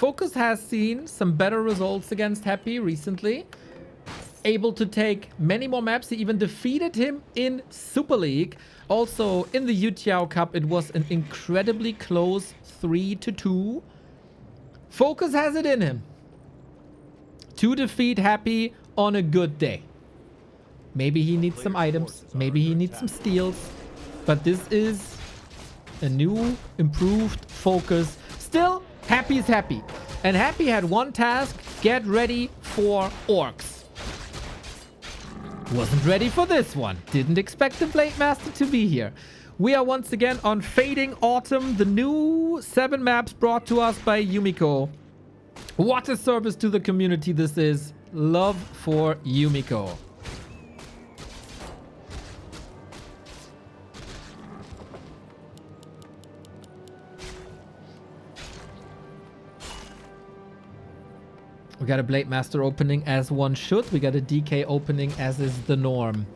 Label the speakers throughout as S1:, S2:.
S1: Focus has seen some better results against Happy recently. Able to take many more maps. He even defeated him in Super League. Also, in the Yutiao Cup, it was an incredibly close 3-2. Focus has it in him to defeat Happy on a good day. Maybe he needs some items. Maybe he needs some steals. But this is a new, improved Focus. Still, Happy is happy. And Happy had one task. Get ready for orcs. Wasn't ready for this one. Didn't expect the Blade Master to be here. We are once again on Fading Autumn, the new 7 maps brought to us by Yumiko. What a service to the community this is. Love for Yumiko. We got a Blade Master opening as one should. We got a DK opening as is the norm.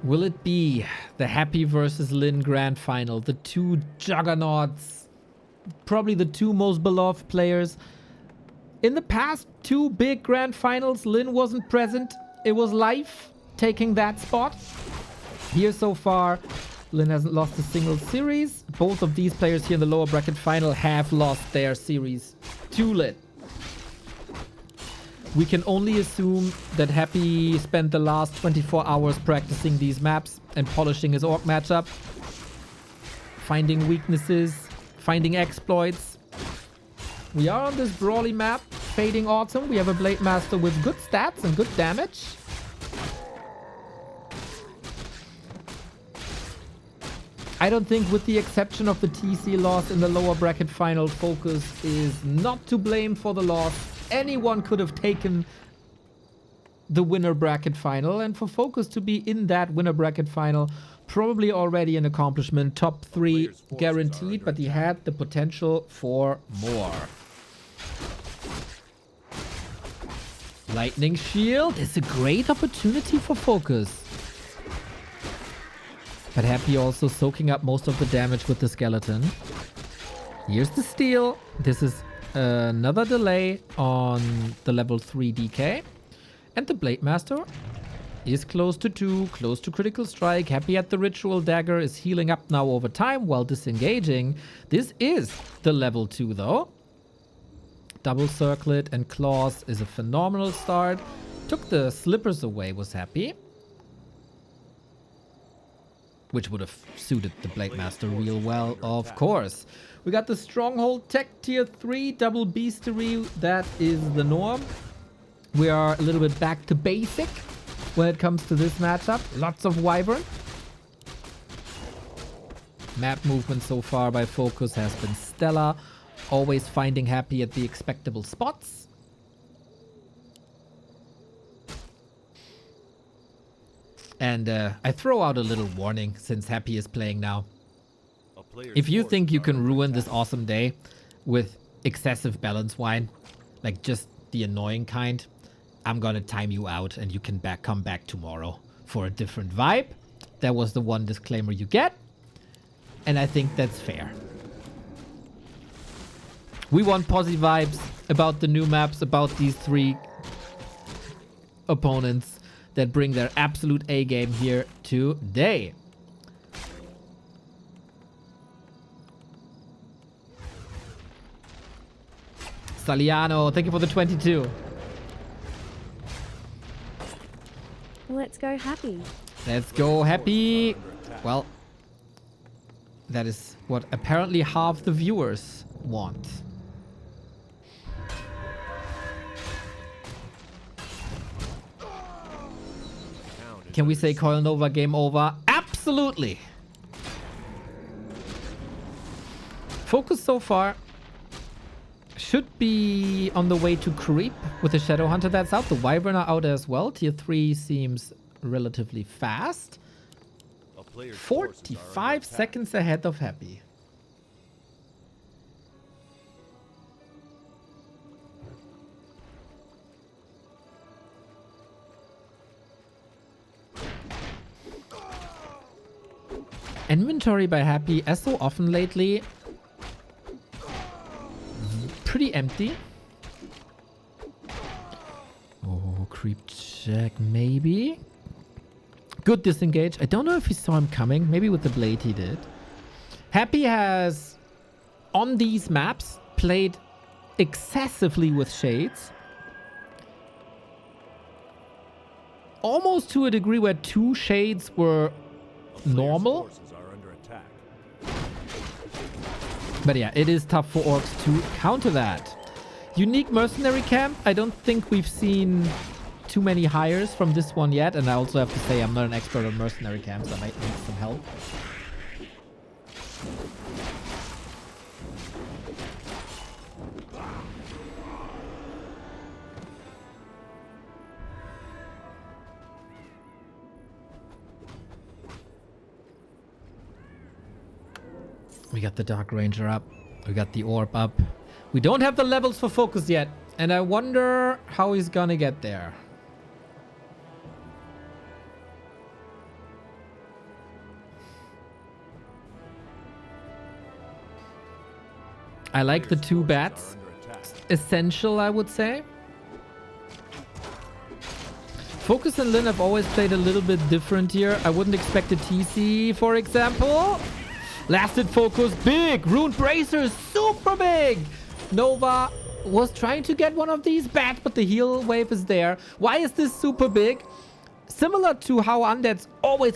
S1: Will it be the Happy versus Lin Grand Final? The two juggernauts. Probably the two most beloved players. In the past 2 big Grand Finals, Lin wasn't present. It was Life taking that spot. Here so far, Lin hasn't lost a single series. Both of these players here in the lower bracket final have lost their series to Lin. We can only assume that Happy spent the last 24 hours practicing these maps and polishing his orc matchup. Finding weaknesses, finding exploits. We are on this brawly map, Fading Autumn. We have a Blade Master with good stats and good damage. I don't think, with the exception of the TC loss in the lower bracket final, Focus is not to blame for the loss. Anyone could have taken the winner bracket final, and for Focus to be in that winner bracket final, probably already an accomplishment. Top 3 guaranteed, but he had the potential for more. Lightning Shield is a great opportunity for Focus. But Happy also soaking up most of the damage with the skeleton. Here's the steal. This is another delay on the level 3 DK. And the Blade Master is close to 2, close to critical strike. Happy at the Ritual Dagger, is healing up now over time while disengaging. This is the level 2 though. Double Circlet and Claws is a phenomenal start. Took the Slippers away, was Happy. Which would have suited the Blade Master real well, of course. We got the Stronghold Tech Tier 3 Double Beastery. That is the norm. We are a little bit back to basic when it comes to this matchup. Lots of Wyvern. Map movement so far by Focus has been stellar. Always finding Happy at the expectable spots. And I throw out a little warning since Happy is playing now. If you think you can ruin this awesome day with excessive balance wine, like just the annoying kind, I'm gonna time you out and you can come back tomorrow for a different vibe. That was the one disclaimer you get. And I think that's fair. We want positive vibes about the new maps, about these 3 opponents that bring their absolute A game here today. Saliano, thank you for the 22.
S2: Let's go Happy.
S1: Let's go Happy. Well, that is what apparently half the viewers want. Can we say Coil Nova game over? Absolutely. Focus so far should be on the way to creep with the Shadow Hunter. That's out. The Wyvern are out as well. Tier 3 seems relatively fast. 45 seconds ahead of Happy. Inventory by Happy, as so often lately, pretty empty. Oh, creep check, maybe. Good disengage. I don't know if he saw him coming. Maybe with the blade he did. Happy has, on these maps, played excessively with shades. Almost to a degree where 2 shades were normal. But yeah, it is tough for orcs to counter that. Unique mercenary camp. I don't think we've seen too many hires from this one yet. And I also have to say I'm not an expert on mercenary camps. I might need some help. We got the Dark Ranger up. We got the Orb up. We don't have the levels for focus yet. And I wonder how he's gonna get there. I like the 2 bats. Essential, I would say. Focus and Lin have always played a little bit different here. I wouldn't expect a TC, for example. Lasted focus, big. Rune bracers, super big. Nova was trying to get one of these back, but the heal wave is there. Why is this super big? Similar to how Undeads always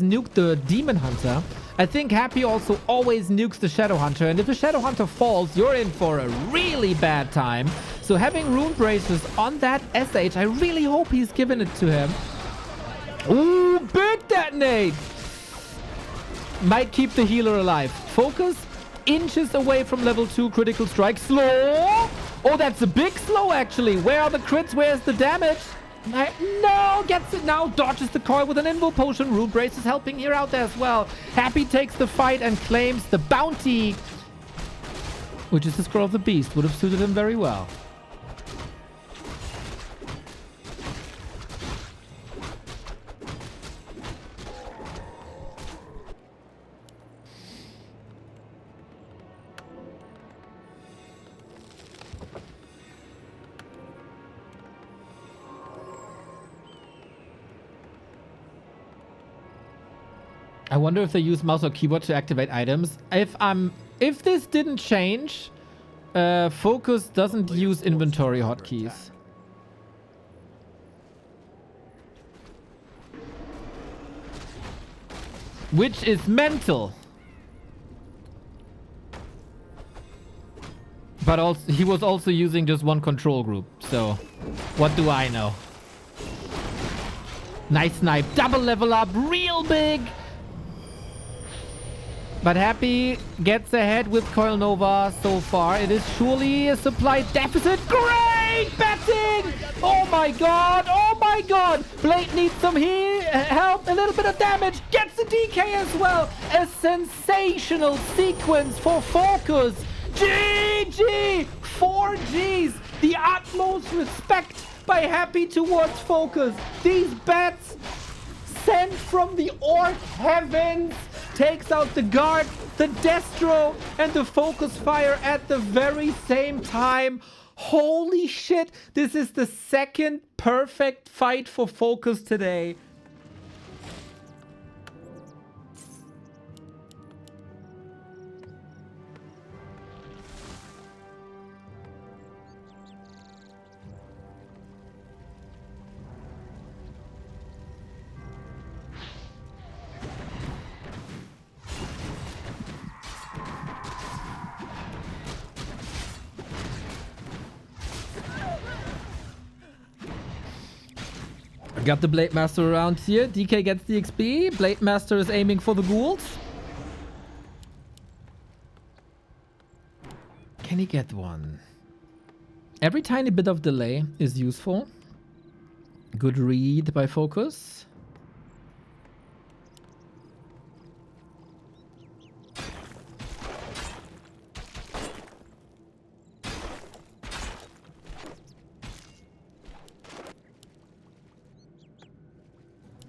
S1: nuke the Demon Hunter, I think Happy also always nukes the Shadow Hunter. And if the Shadow Hunter falls, you're in for a really bad time. So having Rune bracers on that SH, I really hope he's given it to him. Ooh, big detonate. Might keep the healer alive. Focus, inches away from level 2 critical strike. Slow. Oh, that's a big slow, actually. Where are the crits? Where's the damage? No, gets it now. Dodges the coil with an invo potion. Rune Brace is helping here out there as well. Happy takes the fight and claims the bounty, which is the Scroll of the Beast. Would have suited him very well. I wonder if they use mouse or keyboard to activate items. If this didn't change, Focus doesn't use inventory hotkeys. Which is mental. But also, he was also using just one control group. So, what do I know? Nice snipe. Double level up. Real big. But Happy gets ahead with Coil Nova so far. It is surely a supply deficit. Great betting! Oh my god! Oh my god! Blade needs some help. A little bit of damage. Gets the DK as well. A sensational sequence for Focus. GG! 4 Gs. The utmost respect by Happy towards Focus. These bats sent from the Orc heavens. Takes out the guard, the Destro, and the focus fire at the very same time. Holy shit, this is the second perfect fight for Focus today. Got the Blade Master around here. DK gets the XP. Blade Master is aiming for the ghouls. Can he get one? Every tiny bit of delay is useful. Good read by Focus.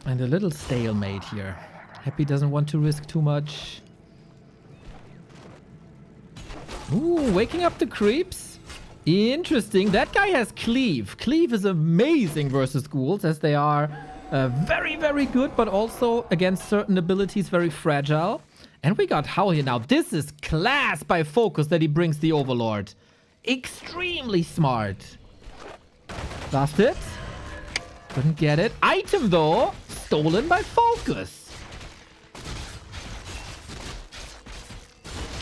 S1: And a little stalemate here. Happy doesn't want to risk too much. Ooh, waking up the creeps. Interesting. That guy has Cleave. Cleave is amazing versus ghouls, as they are very, very good, but also against certain abilities very fragile. And we got Howl here now. This is class by Focus that he brings the Overlord. Extremely smart. Last hit. Couldn't get it. Item, though, stolen by Focus.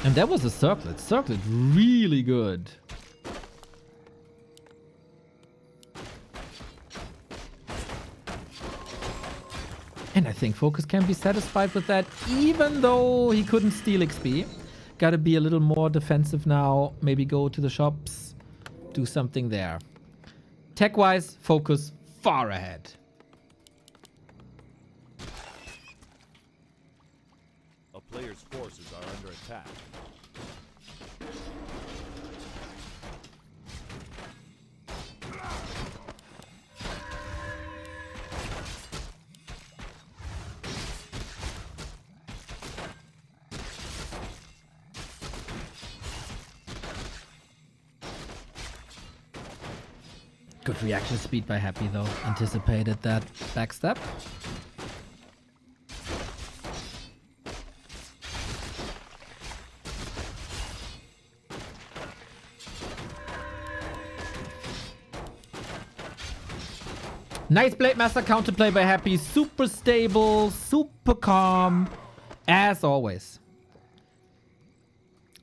S1: And that was a circlet. Circlet, really good. And I think Focus can be satisfied with that, even though he couldn't steal XP. Gotta be a little more defensive now. Maybe go to the shops, do something there. Tech-wise, Focus far ahead.
S3: A player's forces are under attack.
S1: Good reaction speed by Happy, though. Anticipated that backstep. Nice Blade Master counterplay by Happy. Super stable, super calm, as always.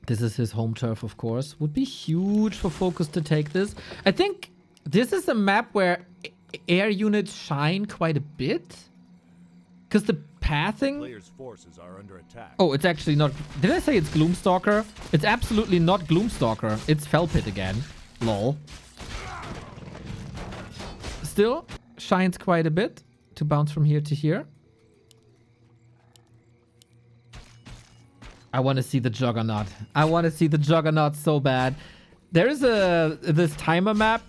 S1: This is his home turf, of course. Would be huge for Focus to take this. I think this is a map where air units shine quite a bit. Because the pathing...
S3: Player's forces are under attack.
S1: Oh, it's actually not... Did I say it's Gloomstalker? It's absolutely not Gloomstalker. It's Fell Pit again. Lol. Still, shines quite a bit to bounce from here to here. I want to see the Juggernaut. I want to see the Juggernaut so bad. There is this timer map,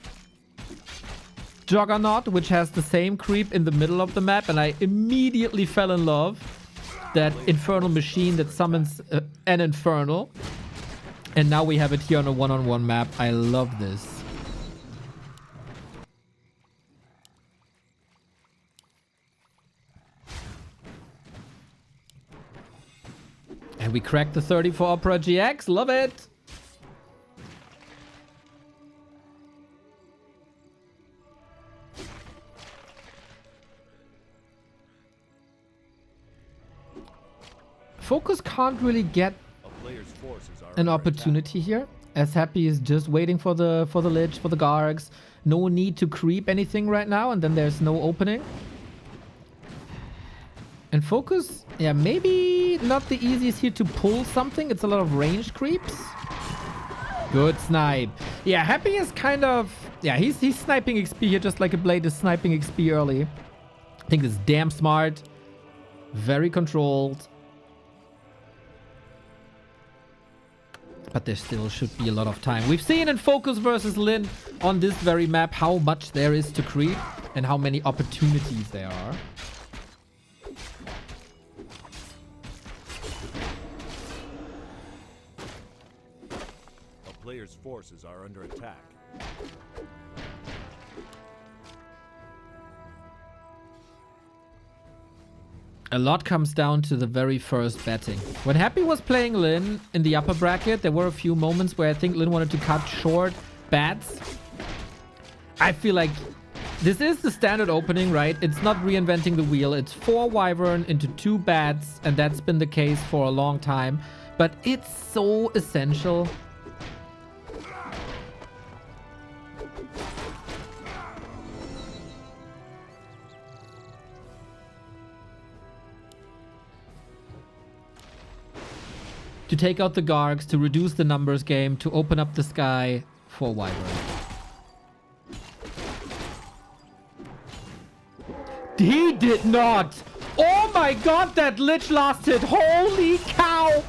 S1: Juggernaut, which has the same creep in the middle of the map, and I immediately fell in love. That infernal machine that summons an infernal. And now we have it here on a one-on-one map. I love this. And we cracked the 30 for Opera GX. Love it. Focus can't really get an opportunity here. As Happy is just waiting for the lich, for the Gargs. No need to creep anything right now, and then there's no opening. And Focus, yeah, maybe not the easiest here to pull something. It's a lot of ranged creeps. Good snipe. Yeah, Happy is kind of... Yeah, he's sniping XP here just like a Blade is sniping XP early. I think it's damn smart. Very controlled. But there still should be a lot of time. We've seen in Focus versus Lin on this very map how much there is to creep and how many opportunities there are.
S3: Player's forces are under attack.
S1: A lot comes down to the very first betting. When Happy was playing Lin in the upper bracket, there were a few moments where I think Lin wanted to cut short bats. I feel like this is the standard opening, right? It's not reinventing the wheel. It's 4 Wyvern into 2 bats, and that's been the case for a long time. But it's so essential. To take out the Gargs, to reduce the numbers game, to open up the sky for Wyvern. He did not! Oh my god, that Lich last hit! Holy cow!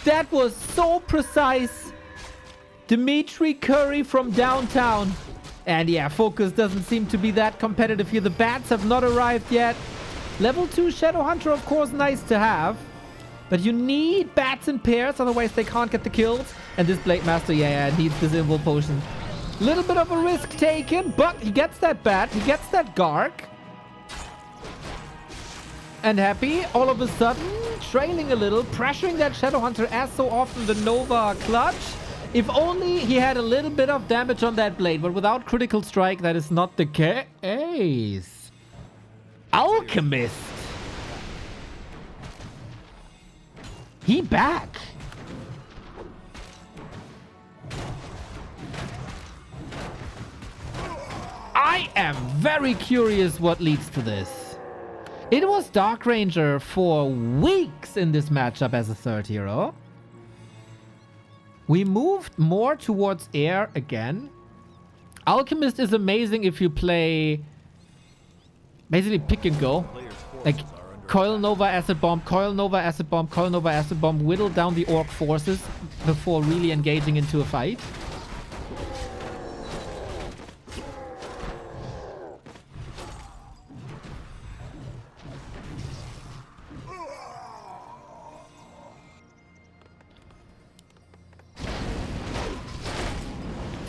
S1: That was so precise! Dimitri Curry from downtown. And yeah, Focus doesn't seem to be that competitive here. The bats have not arrived yet. Level 2 Shadow Hunter, of course, nice to have. But you need bats in pairs, otherwise they can't get the kills. And this Blade Master, yeah, needs this Invul Potion. Little bit of a risk taken, but he gets that bat. He gets that Gark. And Happy, all of a sudden, trailing a little, pressuring that Shadow Hunter as so often the Nova clutch. If only he had a little bit of damage on that blade, but without critical strike, that is not the case. Alchemist. He back. I am very curious what leads to this. It was Dark Ranger for weeks in this matchup as a third hero. We moved more towards air again. Alchemist is amazing if you play basically pick and go. Like Coil Nova Acid Bomb, Coil Nova Acid Bomb, Coil Nova Acid Bomb, whittle down the Orc forces before really engaging into a fight.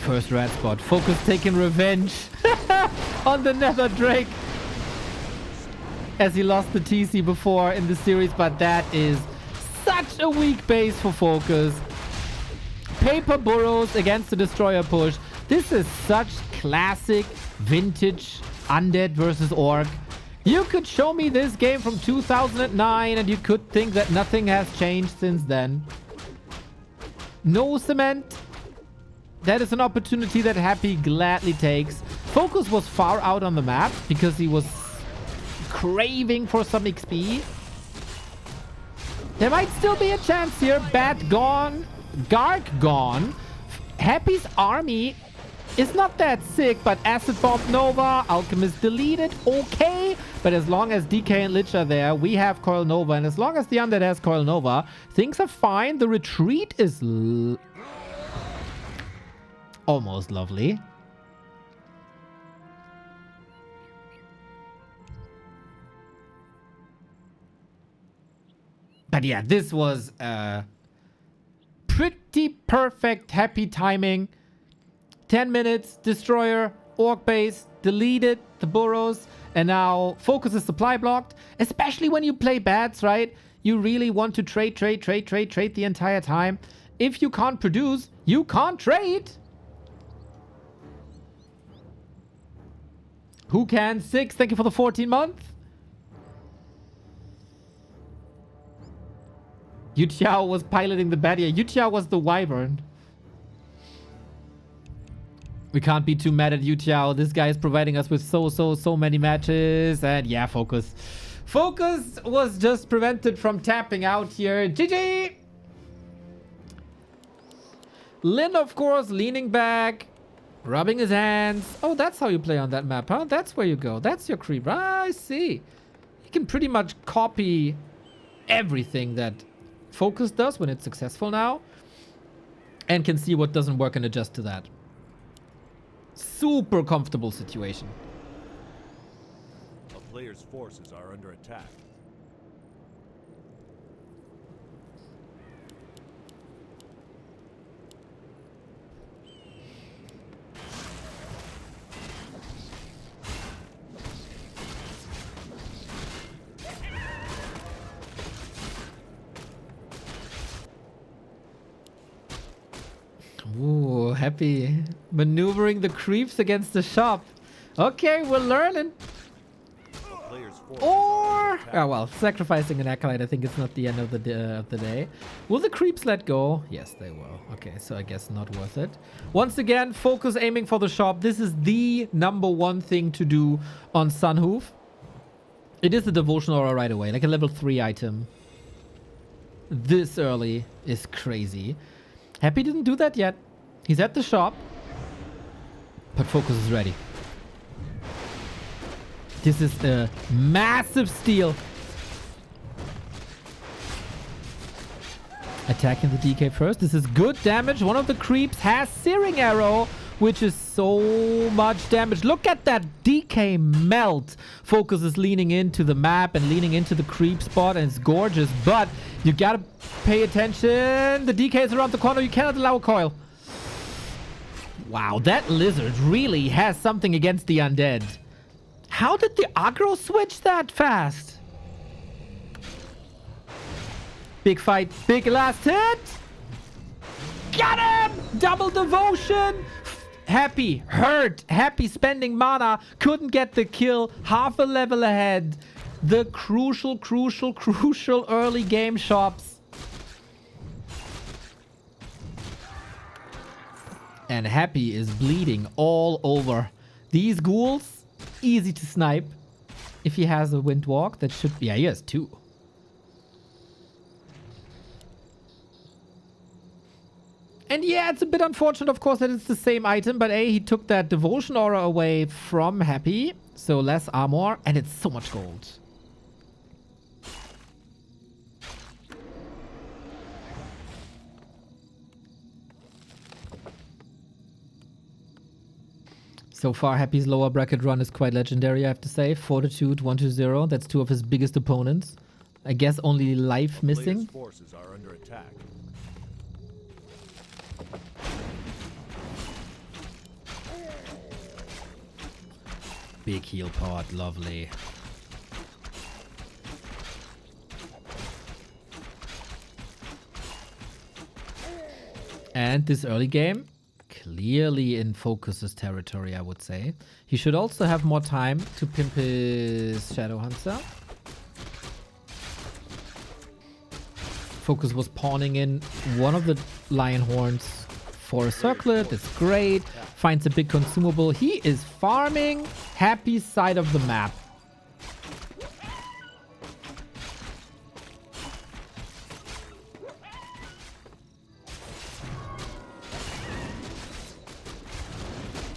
S1: First red spot. Focus taking revenge on the Nether Drake. As he lost the TC before in the series, but that is such a weak base for Focus. Paper burrows against the Destroyer push. This is such classic vintage Undead versus Orc. You could show me this game from 2009 and you could think that nothing has changed since then. No cement. That is an opportunity that Happy gladly takes. Focus was far out on the map because he was craving for some XP. There might still be a chance here. Bat gone. Gark gone. Happy's army is not that sick, but Acid Bomb Nova, Alchemist deleted, okay. But as long as DK and Lich are there, we have Coil Nova. And as long as the Undead has Coil Nova, things are fine. The retreat is almost lovely. But yeah, this was pretty perfect Happy timing. 10 minutes, Destroyer, Orc base, deleted the burrows, and now Focus is supply blocked. Especially when you play bats, right? You really want to trade the entire time. If you can't produce, you can't trade. Who can? 6, thank you for the 14 month. Yuchiao was piloting the bat. Yeah, Yuchiao was the wyvern. We can't be too mad at Yuchiao. This guy is providing us with so many matches. And yeah, Focus. Focus was just prevented from tapping out here. GG! Lin, of course, leaning back. Rubbing his hands. Oh, that's how you play on that map, huh? That's where you go. That's your creep. Ah, I see. You can pretty much copy everything that Focus does when it's successful now. And can see what doesn't work and adjust to that. Super comfortable situation.
S3: A player's forces are under attack.
S1: Ooh, Happy maneuvering the creeps against the shop. Okay, we're learning. Or, oh well, sacrificing an acolyte, I think it's not the end of the day. Will the creeps let go? Yes, they will. Okay, so I guess not worth it. Once again, Focus aiming for the shop. This is the #1 thing to do on Sunhoof. It is a devotion aura right away, like a level 3 item. This early is crazy. Happy didn't do that yet. He's at the shop. But Focus is ready. This is a massive steal. Attacking the DK first. This is good damage. One of the creeps has Searing Arrow, which is so much damage. Look at that DK melt. Focus is leaning into the map and leaning into the creep spot, and it's gorgeous. But you gotta pay attention. The DK is around the corner. You cannot allow a coil. Wow, that lizard really has something against the undead. How did the aggro switch that fast? Big fight, big last hit. Got him! Double devotion. Happy, hurt, Happy spending mana, couldn't get the kill, half a level ahead. The crucial early game shops. And Happy is bleeding all over. These ghouls, easy to snipe. If he has a wind walk, that should be... Yeah, he has 2. And yeah, it's a bit unfortunate, of course, that it's the same item. But he took that devotion aura away from Happy. So less armor. And it's so much gold. So far, Happy's lower bracket run is quite legendary, I have to say. Fortitude, 1-2-0. That's 2 of his biggest opponents. I guess only life missing.
S3: Player's forces are under attack.
S1: Big heal pod, lovely. And this early game, clearly in Focus's territory, I would say. He should also have more time to pimp his Shadow Hunter. Focus was pawning in one of the lion horns for a circlet. That's great. Finds a big consumable. He is farming Happy's side of the map.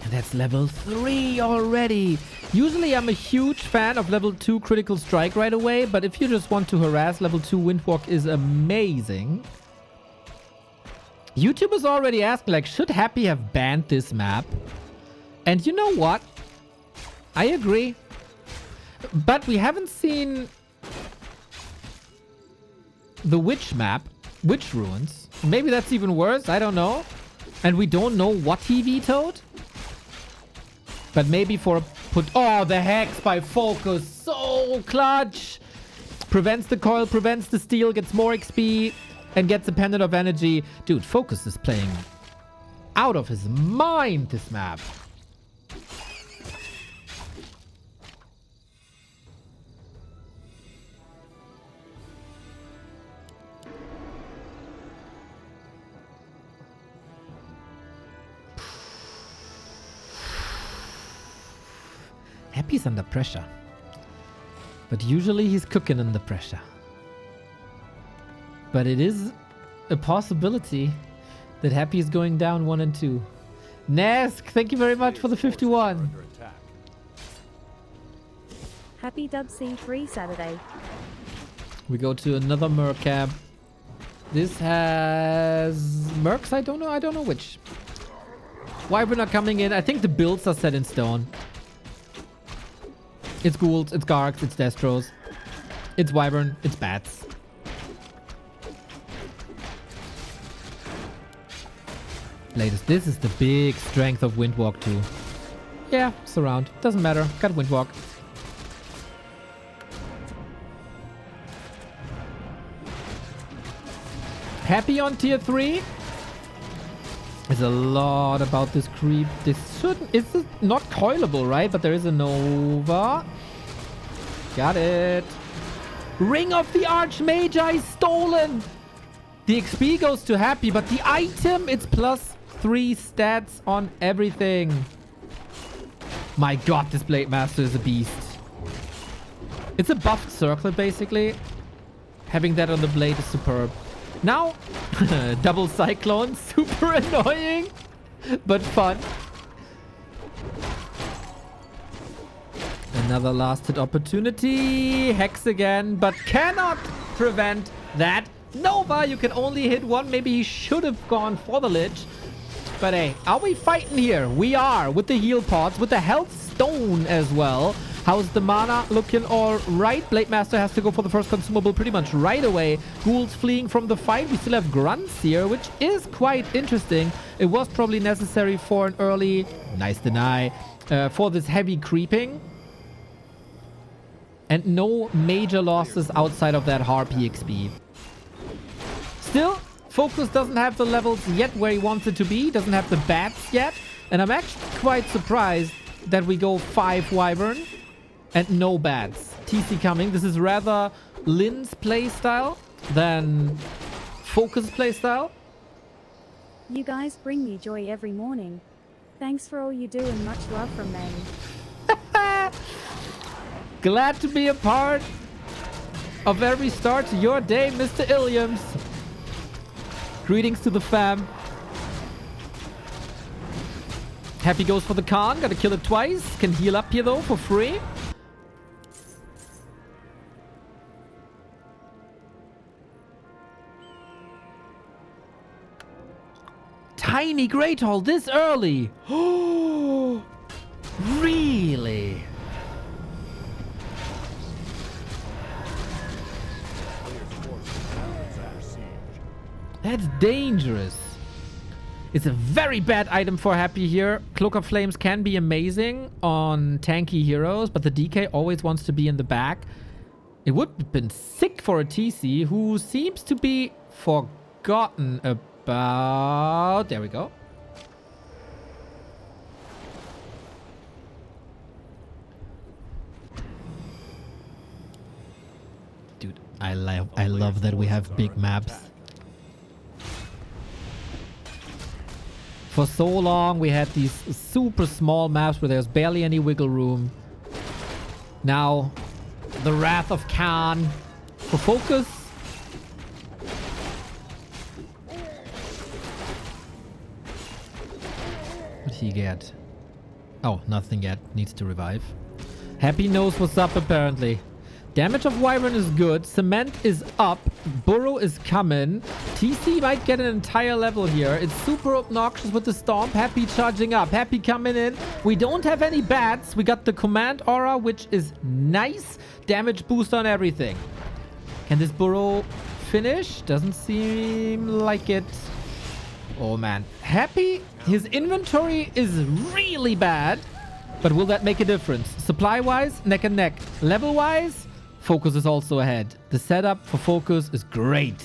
S1: And that's level 3 already. Usually I'm a huge fan of level 2 critical strike right away, but if you just want to harass, level 2 windwalk is amazing. YouTube is already asking, like, should Happy have banned this map? And you know what? I agree. But we haven't seen the witch map, witch ruins. Maybe that's even worse, I don't know. And we don't know what he vetoed. But maybe for a put... Oh, the hex by Focus. So clutch. Prevents the coil, prevents the steal, gets more XP, and gets a pendant of energy. Dude, Focus is playing out of his mind this map. Happy's under pressure. But usually he's cooking under pressure. But it is a possibility that Happy is going down 1 and 2. Nesk, thank you very much for the 51.
S2: Happy Dub C3 Saturday.
S1: We go to another Merc cab. This has Mercs, I don't know which. Why we're not coming in? I think the builds are set in stone. It's ghouls, it's Gargs, it's Destros. It's Wyvern, it's Bats. Latest, this is the big strength of Windwalk 2. Yeah, surround. Doesn't matter. Got Windwalk. Happy on tier 3. There's a lot about this creep. This shouldn't... Is it not coilable, right? But there is a Nova. Got it. Ring of the Archmagi stolen. The XP goes to Happy, but the item, it's +3 stats on everything. My god, this Blade Master is a beast. It's a buffed circlet, basically. Having that on the blade is superb. Now, double Cyclone, super annoying, but fun. Another last hit opportunity. Hex again, but cannot prevent that. Nova, you can only hit one. Maybe he should have gone for the Lich. But hey, are we fighting here? We are, with the heal pods, with the health stone as well. How's the mana? Looking all right. Blade Master has to go for the first consumable pretty much right away. Ghouls fleeing from the fight. We still have grunts here, which is quite interesting. It was probably necessary for an early, nice deny, for this heavy creeping. And no major losses outside of that Harpy XP. Still, Focus doesn't have the levels yet where he wants it to be. Doesn't have the bats yet. And I'm actually quite surprised that we go 5 Wyvern and no bats. TC coming. This is rather Lin's playstyle than Focus playstyle.
S2: You guys bring me joy every morning. Thanks for all you do and much love from me.
S1: Glad to be a part of every start to your day, Mr. Illiams. Greetings to the fam. Happy goes for the Khan. Gotta kill it twice. Can heal up here though for free. Tiny Great Hall this early. Oh, really? That's dangerous. It's a very bad item for Happy here. Cloak of Flames can be amazing on tanky heroes, but the DK always wants to be in the back. It would have been sick for a TC who seems to be forgotten about. There we go. Dude, I love that we have big maps. For so long, we had these super small maps where there's barely any wiggle room. Now, the Wrath of Khan for Focus. What did he get? Oh, nothing yet. Needs to revive. Happy knows what's up, apparently. Damage of Wyvern is good. Cement is up. Burrow is coming. TC might get an entire level here. It's super obnoxious with the Stomp. Happy charging up. Happy coming in. We don't have any bats. We got the Command Aura, which is nice. Damage boost on everything. Can this Burrow finish? Doesn't seem like it. Oh, man. Happy. His inventory is really bad. But will that make a difference? Supply-wise, neck and neck. Level-wise, Focus is also ahead. The setup for Focus is great.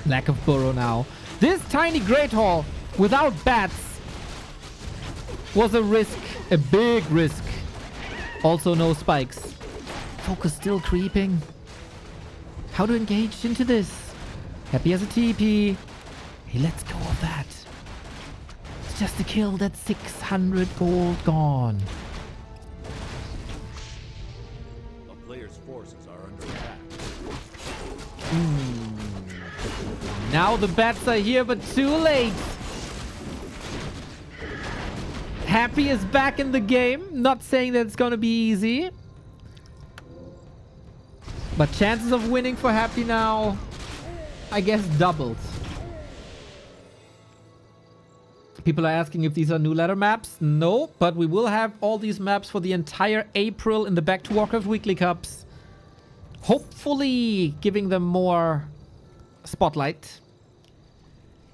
S1: Lack of Burrow now. This tiny Great Hall without bats was a risk. A big risk. Also no spikes. Focus still creeping. How to engage into this? Happy has a TP. He lets go of that. It's just a kill. That's 600 gold gone.
S3: A player's forces are under attack.
S1: Now the bats are here, but too late. Happy is back in the game. Not saying that it's gonna be easy. But chances of winning for Happy now, I guess, doubled. People are asking if these are new ladder maps. No, but we will have all these maps for the entire April in the Back to Warcraft Weekly Cups. Hopefully giving them more spotlight.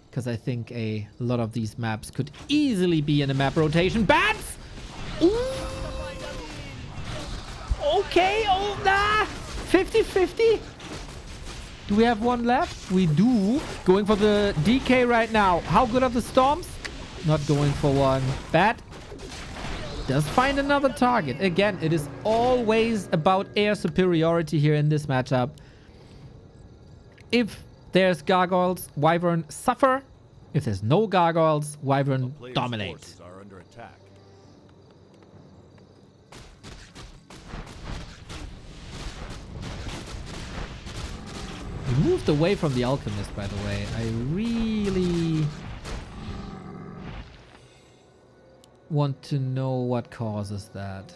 S1: Because I think a lot of these maps could easily be in a map rotation. Bats! Ooh! Okay, oh, nah! 50-50? Do we have one left? We do. Going for the DK right now. How good are the Storms? Not going for one. Bat does find another target. Again, it is always about air superiority here in this matchup. If there's gargoyles, Wyvern suffer. If there's no gargoyles, Wyvern dominate.
S3: Are under attack.
S1: We moved away from the Alchemist, by the way. I really want to know what causes that.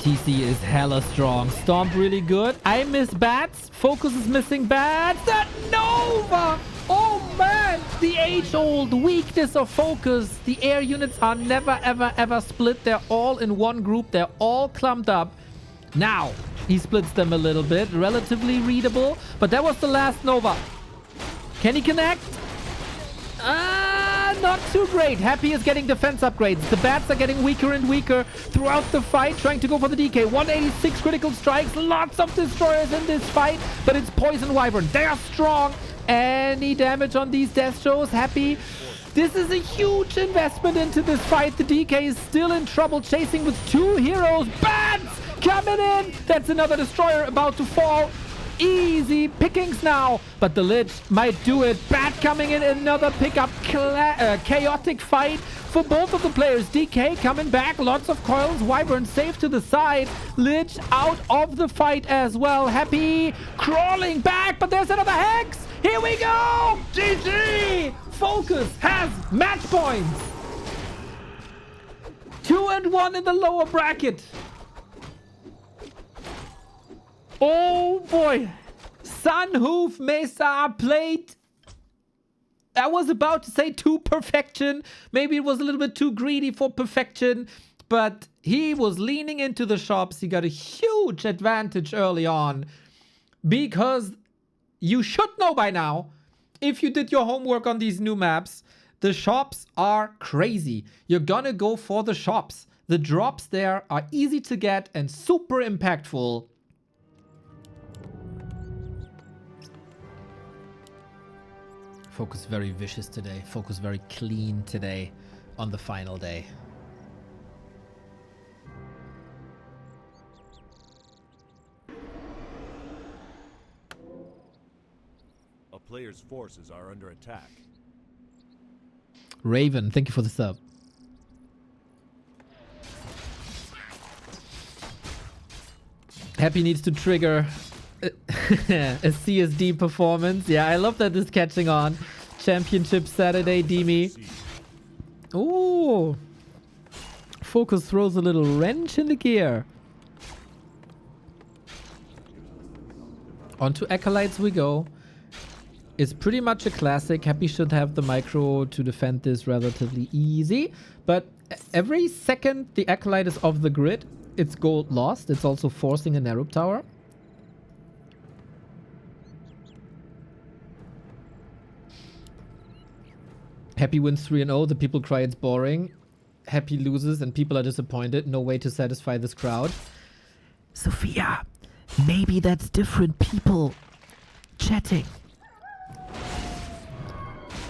S1: TC is hella strong. Stomp really good. I miss bats. Focus is missing bats. That Nova! Oh man! The age-old weakness of Focus. The air units are never, ever, ever split. They're all in one group. They're all clumped up. Now, he splits them a little bit. Relatively readable. But that was the last Nova. Can he connect? Not too great. Happy is getting defense upgrades. The bats are getting weaker and weaker throughout the fight, trying to go for the DK. 186 critical strikes. Lots of destroyers in this fight, but it's Poison Wyvern. They are strong. Any damage on these death shows? Happy. This is a huge investment into this fight. The DK is still in trouble, chasing with 2 heroes. Bats coming in. That's another destroyer about to fall. Easy pickings now, but the Lich might do it. Bat coming in, another pickup. Chaotic fight for both of the players. DK coming back, lots of coils. Wyvern safe to the side. Lich out of the fight as well. Happy crawling back, but there's another Hex. Here we go. GG. Focus has match points. 2-1 in the lower bracket. Oh boy, Sunhoof Mesa played, I was about to say to perfection. Maybe it was a little bit too greedy for perfection, but he was leaning into the shops. He got a huge advantage early on because you should know by now, if you did your homework on these new maps, the shops are crazy. You're gonna go for the shops. The drops there are easy to get and super impactful. Focus very vicious today. Focus very clean today on the final day.
S3: A player's forces are under attack.
S1: Raven, thank you for the sub. Happy needs to trigger a CSD performance. Yeah, I love that this is catching on. Championship Saturday, Demi. Ooh. Focus throws a little wrench in the gear. Onto Acolytes we go. It's pretty much a classic. Happy should have the micro to defend this relatively easy. But every second the Acolyte is off the grid, it's gold lost. It's also forcing a Nerub tower. Happy wins 3-0. The people cry it's boring. Happy loses and people are disappointed. No way to satisfy this crowd. Sophia, maybe that's different people chatting.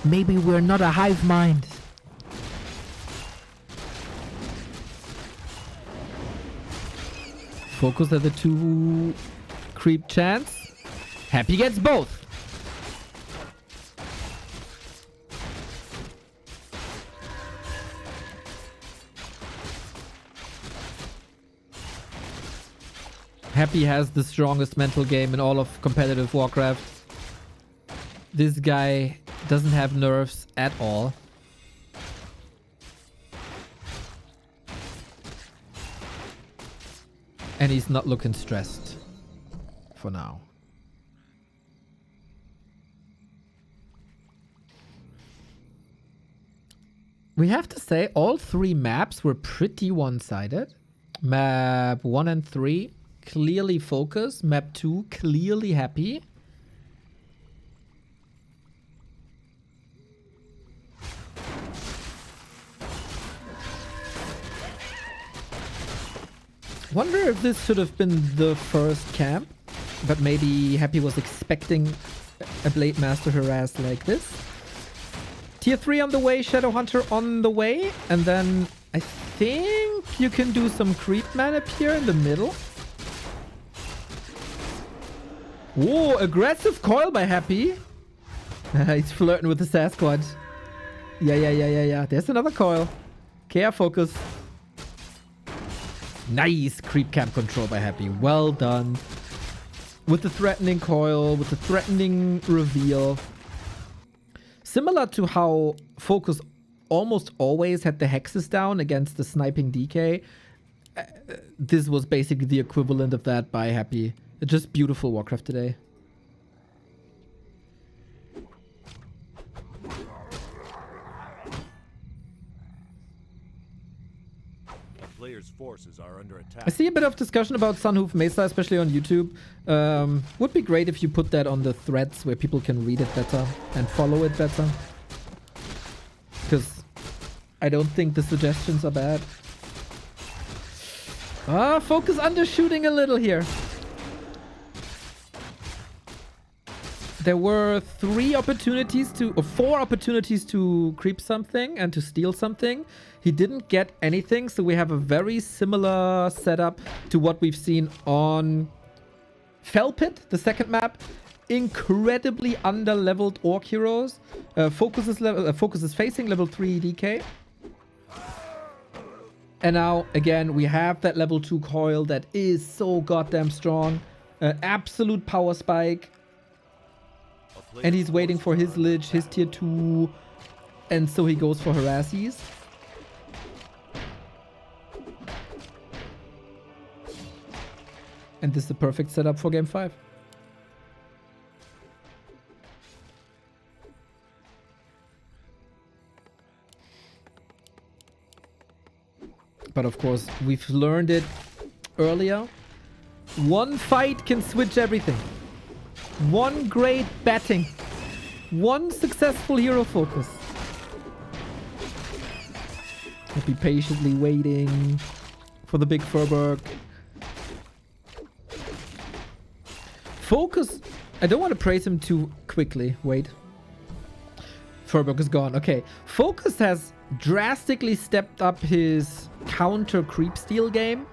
S1: Maybe we're not a hive mind. Focus at the 2 creep chance. Happy gets both. Happy has the strongest mental game in all of competitive Warcraft. This guy doesn't have nerves at all. And he's not looking stressed for now. We have to say all 3 maps were pretty one-sided. Map 1 and 3 clearly Focus. Map 2 clearly Happy. Wonder if this should have been the first camp, but maybe Happy was expecting a Blade Master harass like this. Tier 3 on the way, Shadow Hunter on the way, and then I think you can do some creep man up here in the middle. Whoa, aggressive coil by Happy. He's flirting with the Sasquatch. Yeah. There's another coil. Care Focus. Nice creep camp control by Happy. Well done. With the threatening coil, with the threatening reveal. Similar to how Focus almost always had the hexes down against the sniping DK. this was basically the equivalent of that by Happy. Just beautiful Warcraft today.
S3: A player's forces are under attack.
S1: I see a bit of discussion about Sunhoof Mesa, especially on YouTube. Would be great if you put that on the threads where people can read it better and follow it better. Because I don't think the suggestions are bad. Focus undershooting a little here. There were 4 opportunities to creep something and to steal something. He didn't get anything, so we have a very similar setup to what we've seen on Fell Pit, the second map. Incredibly under-leveled Orc heroes. Focus is facing level 3 DK. And now, again, we have that level 2 coil that is so goddamn strong. Absolute power spike. And he's waiting for his Lich, his tier 2. And so he goes for Harassies. And this is the perfect setup for game 5. But of course, we've learned it earlier. One fight can switch everything. One great batting. One successful hero focus. I'll be patiently waiting for the big Furberg. Focus. I don't want to praise him too quickly. Wait. Furberg is gone. Okay. Focus has drastically stepped up his counter creep steal game.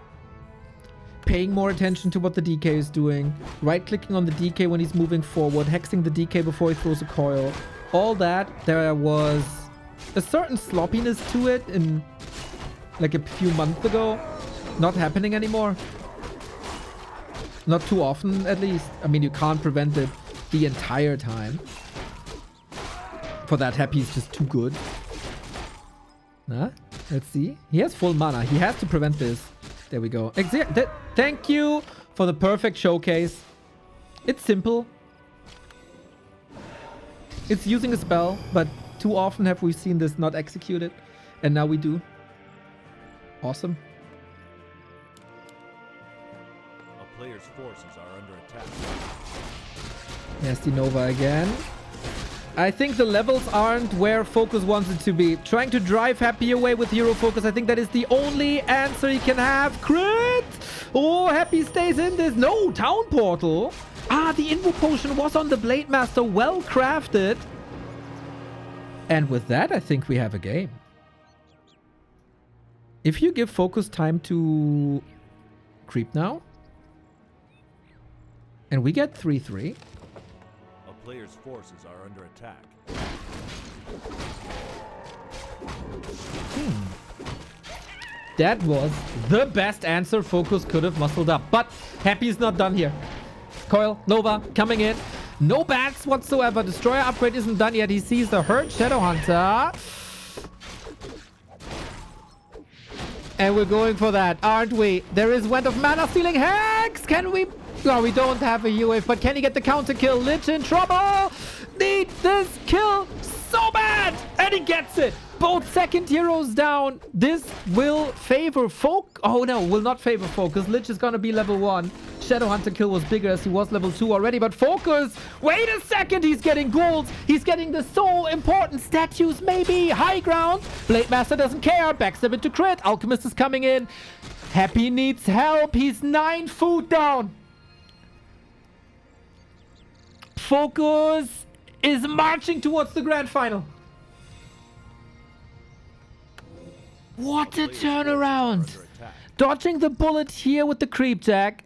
S1: Paying more attention to what the DK is doing. Right-clicking on the DK when he's moving forward. Hexing the DK before he throws a coil. All that. There was a certain sloppiness to it in like a few months ago. Not happening anymore. Not too often, at least. I mean, you can't prevent it the entire time. For that, Happy is just too good. Nah, let's see. He has full mana. He has to prevent this. There we go. Thank you for the perfect showcase. It's simple. It's using a spell, but too often have we seen this not executed. And now we do. Awesome.
S3: A player's forces are under attack.
S1: Nasty Nova again. I think the levels aren't where Focus wants it to be. Trying to drive Happy away with Hero Focus. I think that is the only answer he can have. Crit! Oh, Happy stays in this. No, Town Portal. Ah, the Invo Potion was on the Blade Master. Well crafted. And with that, I think we have a game. If you give Focus time to creep now. And we get 3-3.
S3: Players' forces are under attack.
S1: That was the best answer Focus could have muscled up. But Happy's not done here. Coil, Nova, coming in. No bats whatsoever. Destroyer upgrade isn't done yet. He sees the hurt Shadowhunter. And we're going for that, aren't we? There is Wind of Mana stealing Hex. Can we... No, we don't have a U-Wave, but can he get the counter kill? Lich in trouble! Need this kill so bad! And he gets it! Both second heroes down. This will favor Folk. Oh no, will not favor Focus. Lich is gonna be level 1. Shadowhunter kill was bigger as he was level 2 already, but Focus! Wait a second! He's getting golds! He's getting the so important statues, maybe! High ground! Blade Master doesn't care. Backstab into crit. Alchemist is coming in. Happy needs help. He's 9 food down. Focus is marching towards the grand final. What a turnaround. Dodging the bullet here with the creep jack.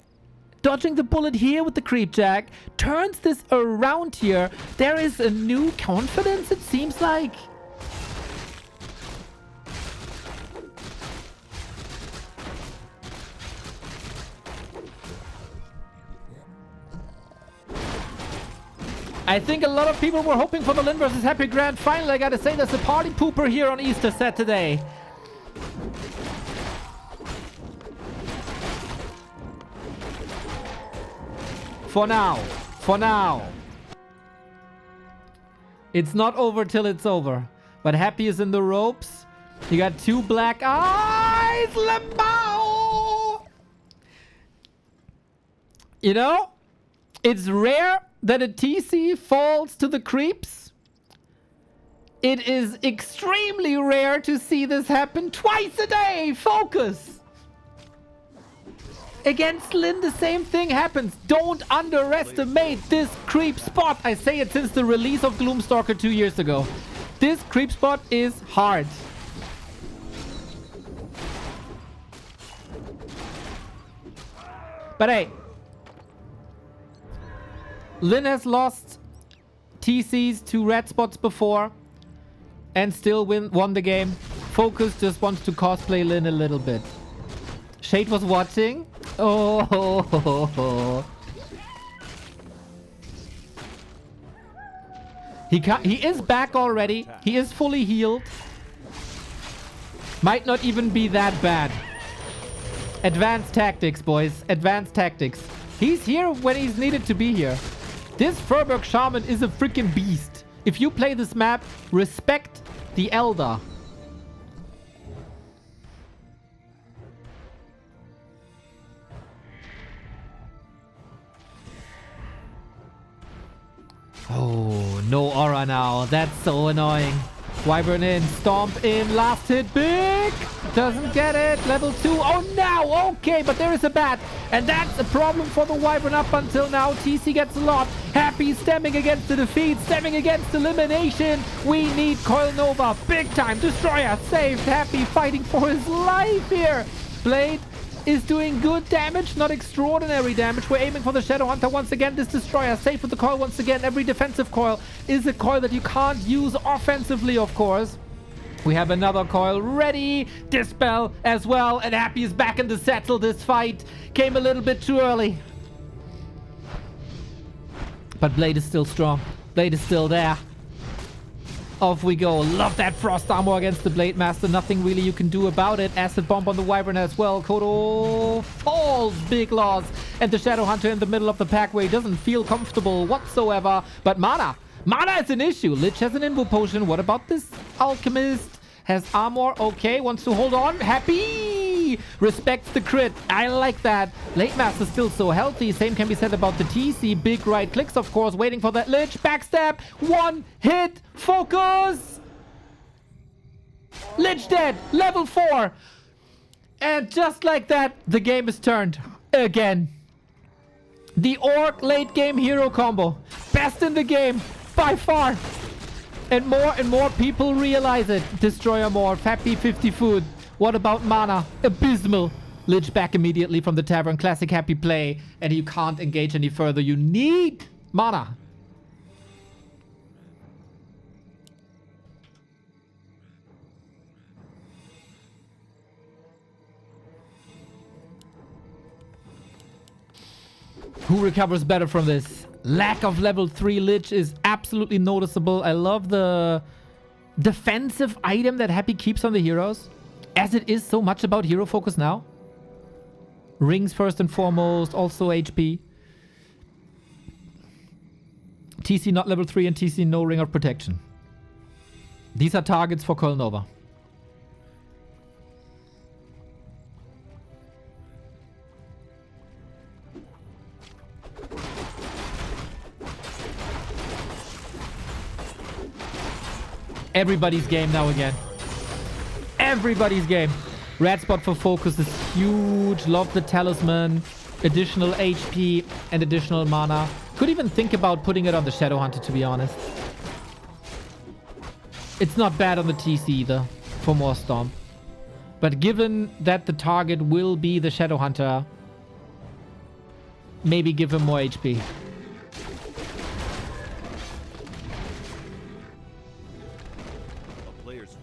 S1: Dodging the bullet here with the creep jack. Turns this around here. There is a new confidence, it seems like. I think a lot of people were hoping for the Lin versus Happy Grand Final. I gotta say, there's a party pooper here on Easter Saturday. For now. For now. It's not over till it's over. But Happy is in the ropes. You got 2 black eyes. Lamau! You know, it's rare that a TC falls to the creeps. It is extremely rare to see this happen twice a day. Focus. Against Lin, the same thing happens. Don't underestimate this creep spot. I say it since the release of Gloomstalker 2 years ago. This creep spot is hard. But hey, Lin has lost TCs to red spots before and still won the game. Focus just wants to cosplay Lin a little bit. Shade was watching. Oh. He is back already. He is fully healed. Might not even be that bad. Advanced tactics, boys. Advanced tactics. He's here when he's needed to be here. This Furberg Shaman is a freaking beast. If you play this map, respect the Elder. Oh, no aura now. That's so annoying. Wyvern in, stomp in, last hit, big! Doesn't get it, level 2. Oh, now, okay, but there is a bat. And that's a problem for the Wyvern up until now. TC gets a lot. Happy stemming against the defeat, stemming against elimination. We need Coil Nova, big time. Destroyer saved, Happy fighting for his life here. Blade is doing good damage, not extraordinary damage. We're aiming for the Shadow Hunter once again. This Destroyer safe with the coil once again. Every defensive coil is a coil that you can't use offensively, of course. We have another coil ready. Dispel as well. And Happy is back in the settle. This fight came a little bit too early. But Blade is still strong. Blade is still there. Off we go. Love that Frost Armor against the Blade Master. Nothing really you can do about it. Acid Bomb on the Wyvern as well. Kodo falls. Big loss. And the Shadow Hunter in the middle of the pack where he doesn't feel comfortable whatsoever. But mana. Mana is an issue. Lich has an Invo Potion. What about this Alchemist? Has armor. Okay. Wants to hold on. Happy. Respects the crit. I like that. Blade Master still so healthy. Same can be said about the TC. Big right clicks, of course. Waiting for that Lich. Backstab. One hit. Focus. Lich dead. Level 4. And just like that, the game is turned. Again. The Orc late game hero combo. Best in the game. By far. And more people realize it. Destroyer Morph. Happy 50 food. What about mana? Abysmal. Lich back immediately from the tavern. Classic Happy play. And you can't engage any further. You need mana. Who recovers better from this? Lack of level 3 Lich is absolutely noticeable. I love the defensive item that Happy keeps on the heroes. As it is so much about hero focus now. Rings first and foremost. Also HP. TC not level 3 and TC no ring of protection. These are targets for Coil Nova. Everybody's game now again. Everybody's game. Red spot for focus is huge. Love the talisman. Additional HP and additional mana. Could even think about putting it on the Shadow Hunter, to be honest. It's not bad on the TC either for more Stomp. But given that the target will be the Shadow Hunter, maybe give him more HP.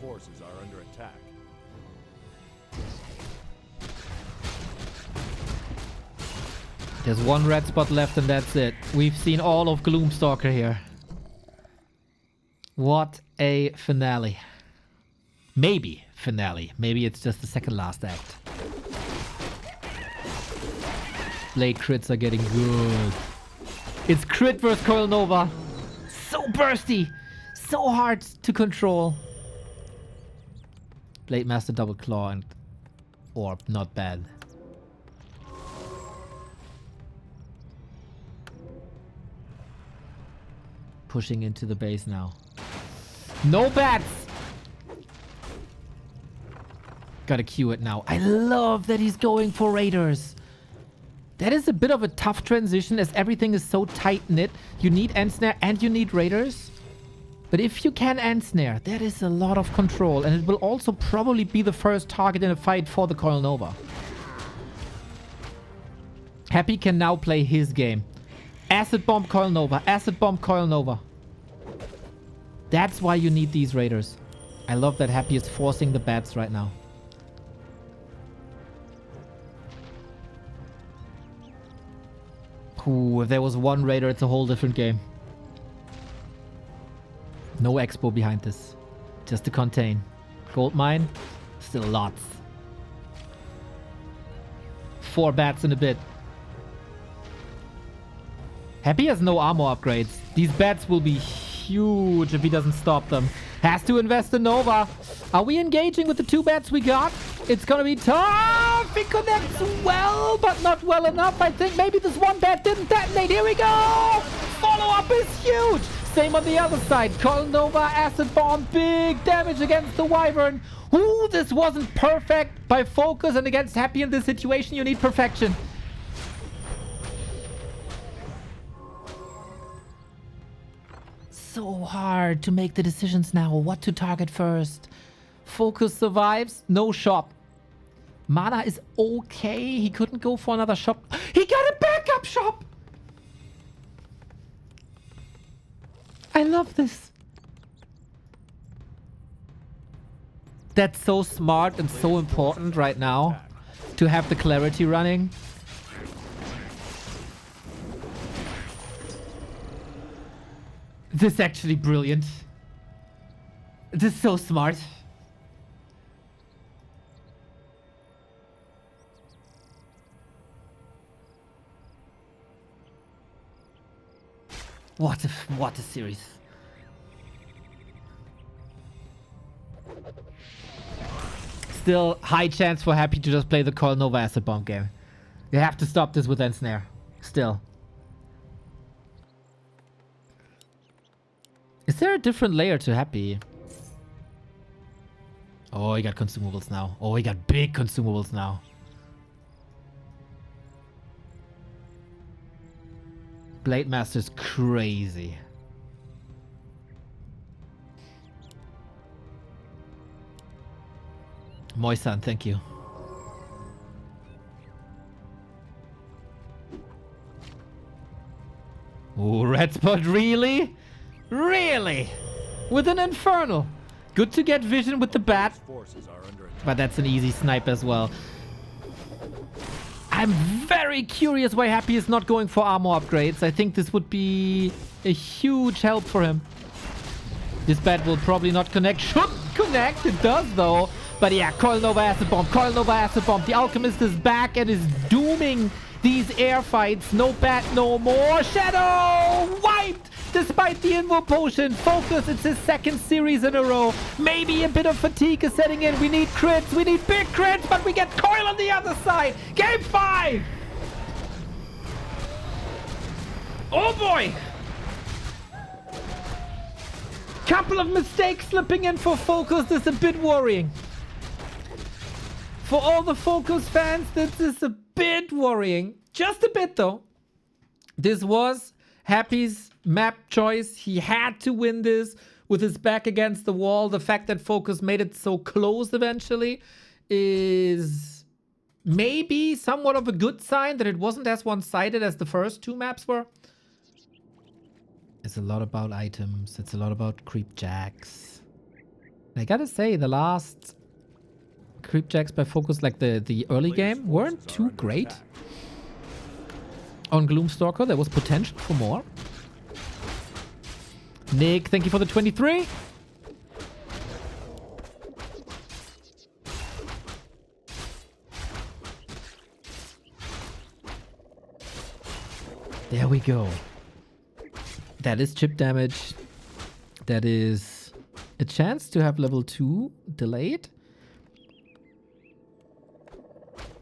S3: Forces are under attack.
S1: There's one red spot left and that's it. We've seen all of Gloomstalker here. What a finale. Maybe finale. Maybe it's just the second last act. Blade crits are getting good. It's crit versus Coil Nova. So bursty. So hard to control. Blade Master double claw and orb. Not bad. Pushing into the base now. No bats! Gotta queue it now. I love that he's going for raiders. That is a bit of a tough transition as everything is so tight-knit. You need Ensnare and you need raiders. But if you can Ensnare, that is a lot of control. And it will also probably be the first target in a fight for the Coil Nova. Happy can now play his game. Acid Bomb Coil Nova. Acid Bomb Coil Nova. That's why you need these raiders. I love that Happy is forcing the bats right now. Ooh, if there was one raider, it's a whole different game. No expo behind this. Just to contain. Gold mine. Still lots. 4 bats in a bit. Happy has no armor upgrades. These bats will be huge if he doesn't stop them. Has to invest in Nova. Are we engaging with the 2 bats we got? It's gonna be tough. He connects well, but not well enough. I think maybe this 1 bat didn't detonate. Here we go. Follow-up is huge. Same on the other side. Coil Nova, Acid Bomb, big damage against the Wyvern. Ooh, this wasn't perfect by focus, and against Happy in this situation, you need perfection. So hard to make the decisions now. What to target first. Focus survives. No shop. Mana is okay. He couldn't go for another shop. He got a backup shop. I love this. That's so smart and so important right now to have the clarity running. This is actually brilliant. This is so smart. What a series. Still high chance for Happy to just play the Coil Nova Acid Bomb game. You have to stop this with Ensnare. Still. Is there a different layer to Happy? Oh, he got consumables now. Oh, he got big consumables now. Blade Master's crazy. Moisan, thank you. Oh, red spot, really? Really? With an Infernal. Good to get vision with the bat. But that's an easy snipe as well. I'm very curious why Happy is not going for armor upgrades. I think this would be a huge help for him. This bat will probably not connect. Should connect. It does though. But yeah, Coil Nova Acid Bomb. Coil Nova Acid Bomb. The Alchemist is back and is dooming these air fights. No bat, no more. Shadow! Wiped! Despite the Invo Potion. Focus, it's his 2nd series in a row. Maybe a bit of fatigue is setting in. We need crits. We need big crits, but we get Coil on the other side. Game 5! Oh boy! Couple of mistakes slipping in for Focus. This is a bit worrying. For all the Focus fans, this is a bit worrying. Just a bit though. This was Happy's map choice. He had to win this with his back against the wall. The fact that Focus made it so close eventually is maybe somewhat of a good sign that it wasn't as one-sided as the first 2 maps were. It's a lot about items. It's a lot about creep jacks. I gotta say, the last creep jacks by Focus, like the early game, weren't too great. On Gloomstalker, there was potential for more. Nick, thank you for the 23. There we go. That is chip damage. That is a chance to have level 2 delayed.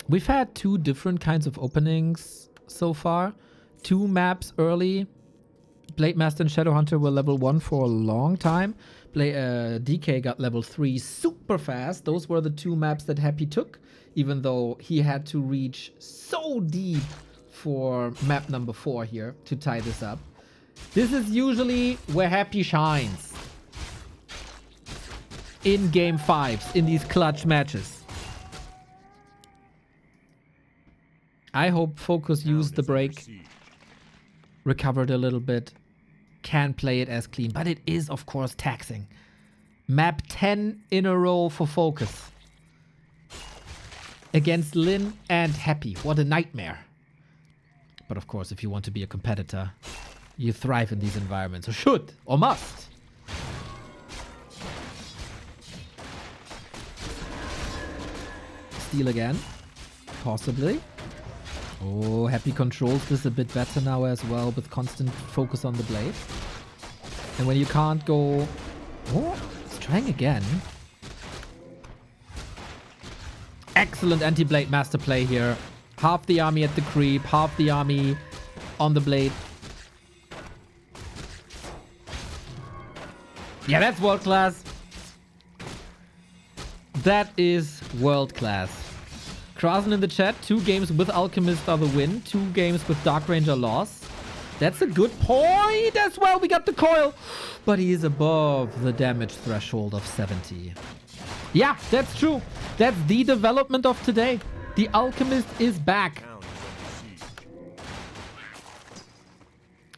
S1: We've had 2 different kinds of openings so far. 2 maps early. Blade Master and Shadowhunter were level 1 for a long time. DK got level 3 super fast. Those were the 2 maps that Happy took, even though he had to reach so deep for map number 4 here to tie this up. This is usually where Happy shines. In game 5s, in these clutch matches. I hope Focus used the break, recovered a little bit, can play it as clean, but it is of course taxing. Map 10 in a row for Focus. Against Lin and Happy, what a nightmare. But of course, if you want to be a competitor, you thrive in these environments, or should, or must. Steal again, possibly. Oh, Happy controls this a bit better now as well with constant focus on the blade. And when you can't go... Oh, it's trying again. Excellent anti-blade master play here. Half the army at the creep, half the army on the blade. Yeah, that's world class. That is world class. Krasen in the chat, 2 games with Alchemist are the win, 2 games with Dark Ranger loss. That's a good point as well. We got the coil, but he is above the damage threshold of 70. Yeah, that's true. That's the development of today. The Alchemist is back.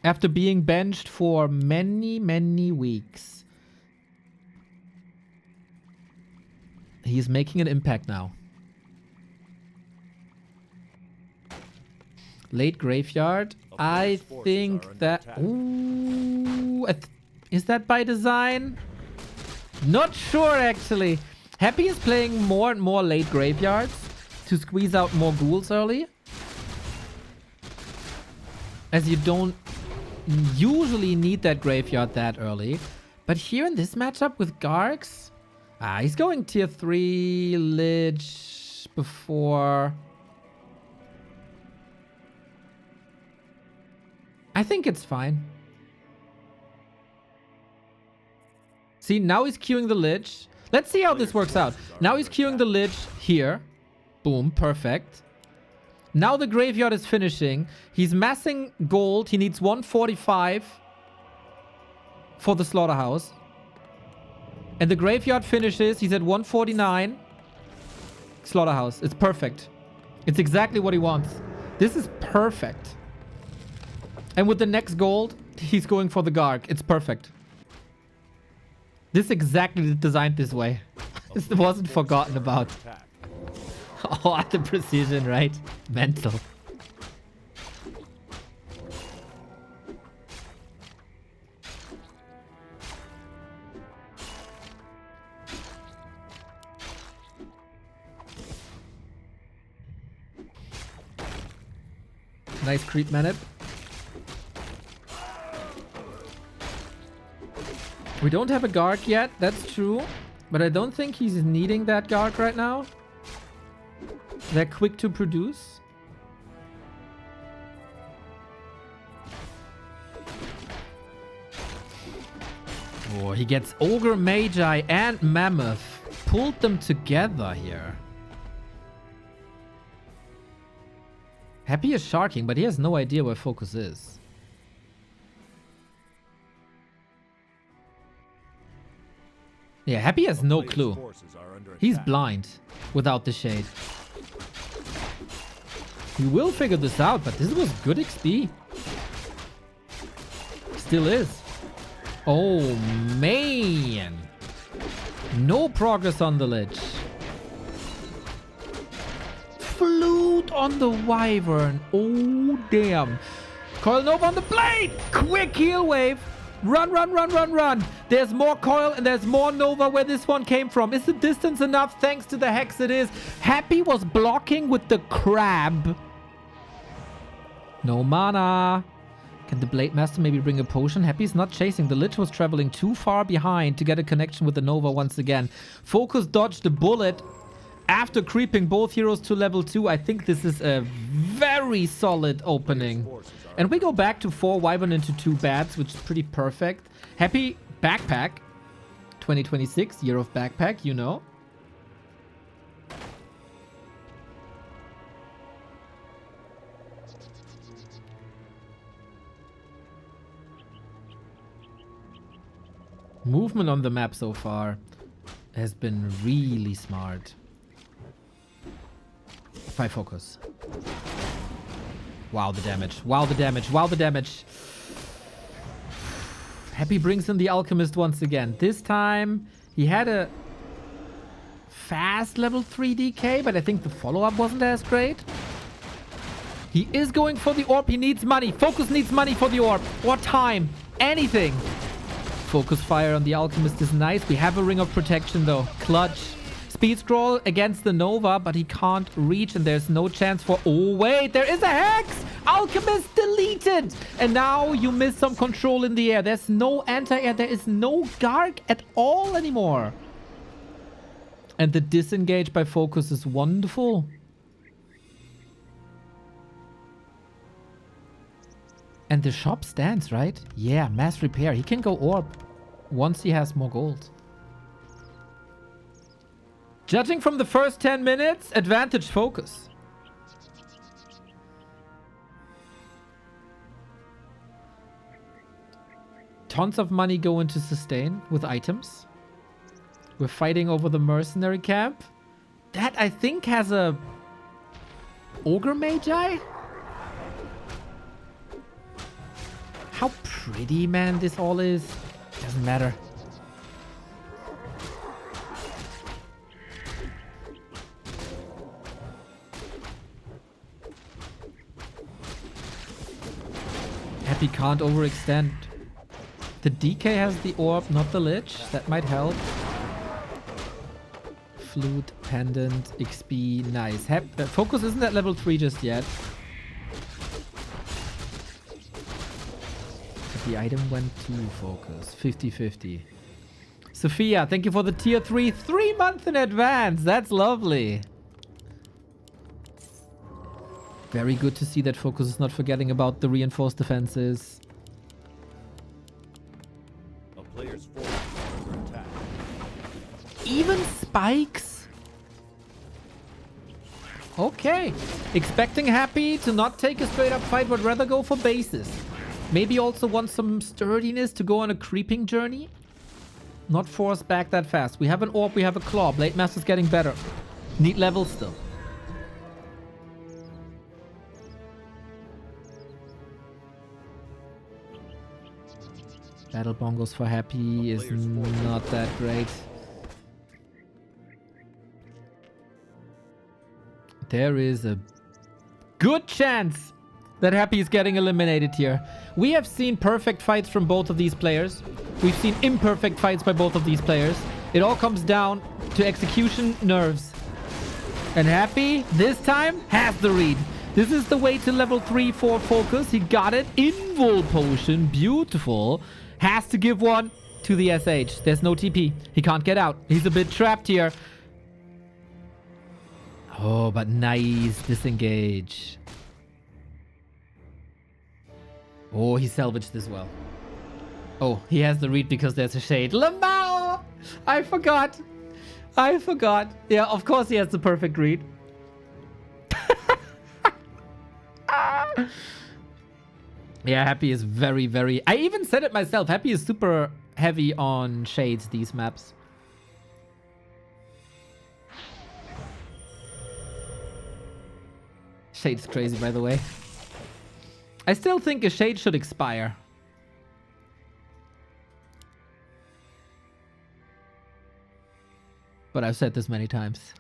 S1: After being benched for many, many weeks. He's making an impact now. Late graveyard. I think that... Ooh, is that by design? Not sure, actually. Happy is playing more and more late graveyards to squeeze out more ghouls early. As you don't usually need that graveyard that early. But here in this matchup with Gargs... he's going tier 3 Lich before... I think it's fine. See, now he's queuing the Lich. Let's see how this works out. Now he's queuing the Lich here. Boom, perfect. Now the graveyard is finishing. He's massing gold. He needs 145 for the slaughterhouse. And the graveyard finishes. He's at 149. Slaughterhouse. It's perfect. It's exactly what he wants. This is perfect. And with the next gold, he's going for the Garg. It's perfect. This is exactly designed this way. This wasn't forgotten about. Oh, the precision, right? Mental. Nice creep manip. We don't have a Garg yet, that's true. But I don't think he's needing that Garg right now. They're quick to produce. Oh, he gets Ogre, Magi, and Mammoth. Pulled them together here. Happy is sharking, but he has no idea where Focus is. Yeah, Happy has no clue. He's blind without the shade. He will figure this out, but this was good XP. Still is. Oh, man. No progress on the Lich. Flute on the Wyvern. Oh, damn. Coil Nova on the blade. Quick heal wave. Run, run, run, run, run. There's more coil and there's more Nova where this one came from. Is the distance enough? Thanks to the Hex it is. Happy was blocking with the crab. No mana. Can the Blade Master maybe bring a potion? Happy's not chasing. The Lich was traveling too far behind to get a connection with the Nova once again. Focus dodged the bullet after creeping both heroes to level 2. I think this is a very solid opening. And we go back to 4 Wyvern into 2 Bats, which is pretty perfect. Happy Backpack. 2026, year of Backpack, you know. Movement on the map so far has been really smart. If I focus. Wow, the damage. Wow, the damage. Wow, the damage. Happy brings in the Alchemist once again. This time, he had a fast level 3 DK, but I think the follow-up wasn't as great. He is going for the orb. He needs money. Focus needs money for the orb. Or time. Anything. Focus fire on the Alchemist is nice. We have a ring of protection though. Clutch. Speed scroll against the Nova, but he can't reach and there's no chance for... Oh, wait. There is a Hex! Alchemist deleted! And now you miss some control in the air. There's no anti-air. There is no Garg at all anymore. And the disengage by Focus is wonderful. And the shop stands, right? Yeah, mass repair. He can go orb once he has more gold. Judging from the first 10 minutes, advantage Focus. Tons of money go into sustain with items. We're fighting over the mercenary camp. That, I think, has a Ogre Magi? How pretty, man, this all is. Doesn't matter. Happy can't overextend. The DK has the orb, not the Lich. That might help. Flute, Pendant, XP, nice. Focus isn't at level 3 just yet. The item went to Focus. 50-50. Sophia, thank you for the tier 3. 3 months in advance. That's lovely. Very good to see that Focus is not forgetting about the reinforced defenses.
S3: A player's force is under attack.
S1: Even spikes? Okay. Expecting Happy to not take a straight up fight, but rather go for bases. Maybe also want some sturdiness to go on a creeping journey. Not force back that fast. We have an orb, we have a claw. Blade Master's getting better. Need levels still. Battle bongos for Happy is not that great. There is a good chance that Happy is getting eliminated here. We have seen perfect fights from both of these players. We've seen imperfect fights by both of these players. It all comes down to execution nerves. And Happy, this time, has the read. This is the way to level 3 for Focus. He got it. Invul potion. Beautiful. Has to give one to the SH. There's no TP. He can't get out. He's a bit trapped here. Oh, but nice disengage. Oh, he salvaged this well. Oh, he has the read because there's a shade. Lamau! I forgot. I forgot. Yeah, of course he has the perfect read. Yeah, Happy is very, very... I even said it myself. Happy is super heavy on shades, these maps. Shade's crazy, by the way. I still think a shade should expire. But I've said this many times.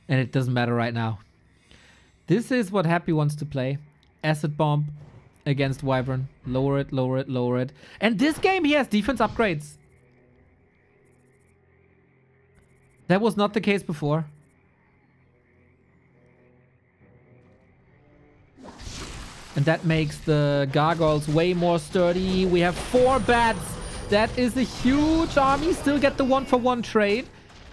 S1: And it doesn't matter right now. This is what Happy wants to play. Acid Bomb against Wyvern. Lower it, lower it, lower it. And this game he has defense upgrades. That was not the case before. And that makes the gargoyles way more sturdy. We have 4 bats. That is a huge army. Still get the 1-for-1 trade.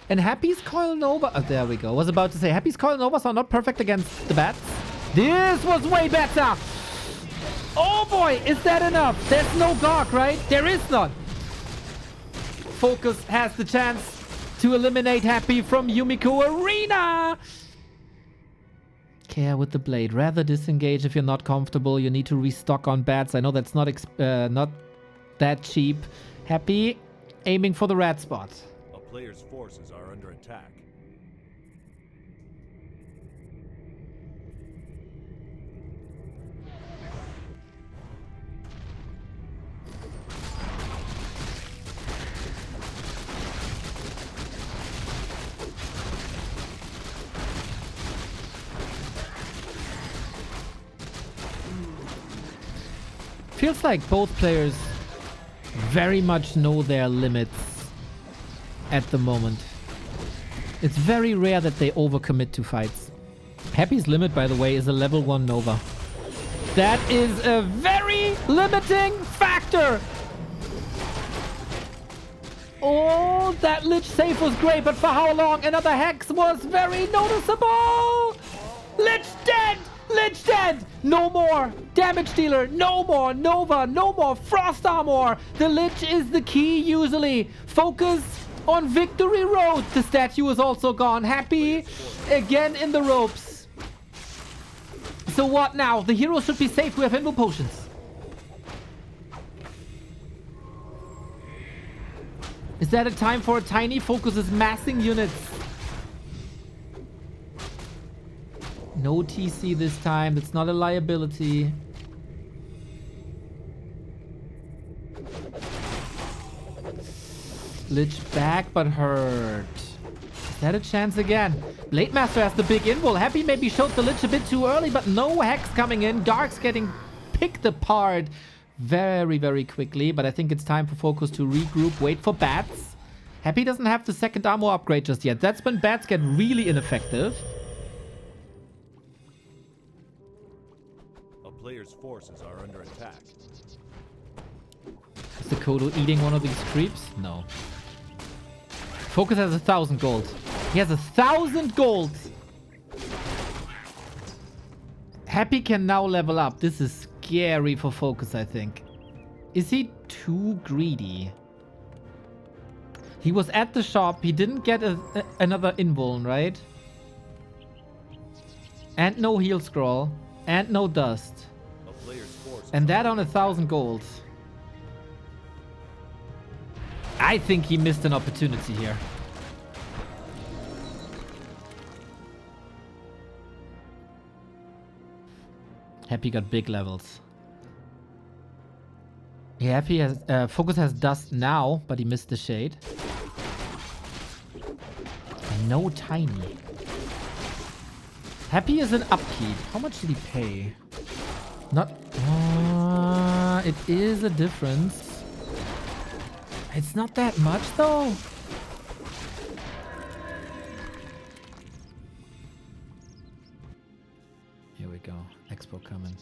S1: And Happy's Coil Nova... Oh, there we go. Was about to say, Happy's Coil Novas are not perfect against the bats. This was way better. Oh boy, is that enough? There's no Garg, right? There is not. Focus has the chance to eliminate Happy from Yumiko Arena. Care with the blade. Rather disengage if you're not comfortable. You need to restock on bats. I know that's not that cheap. Happy, aiming for the red spot.
S3: A player's forces are under attack.
S1: Feels like both players very much know their limits at the moment. It's very rare that they overcommit to fights. Happy's limit, by the way, is a level 1 Nova. That is a very limiting factor. Oh, that Lich save was great, but for how long? Another Hex was very noticeable. Lich dead! Lich dead! No more damage dealer, no more Nova, no more Frost Armor. The Lich is the key usually. Focus on Victory Road. The statue is also gone. Happy again in the ropes. So what now? The hero should be safe. We have Invul Potions. Is that a time for a tiny Focus is massing units? No TC this time. That's not a liability. Lich back, but hurt. Is that a chance again? Blade Master has the big invul. Happy maybe showed the Lich a bit too early, but no Hex coming in. Garg's getting picked apart very, very quickly. But I think it's time for Focus to regroup, wait for bats. Happy doesn't have the second armor upgrade just yet. That's when bats get really ineffective.
S3: Player's forces are under attack.
S1: Is the Kodo eating one of these creeps? No. Focus has 1,000 gold. He has 1,000 gold. Happy can now level up. This is scary for Focus, I think. Is he too greedy? He was at the shop. He didn't get another invuln, right? And no heal scroll. And no dust. And that on 1,000 gold. I think he missed an opportunity here. Happy got big levels. Yeah, Happy has Focus has dust now, but he missed the shade. And no tiny. Happy is an upkeep. How much did he pay? Not... it is a difference. It's not that much, though. Here we go. Expo coming.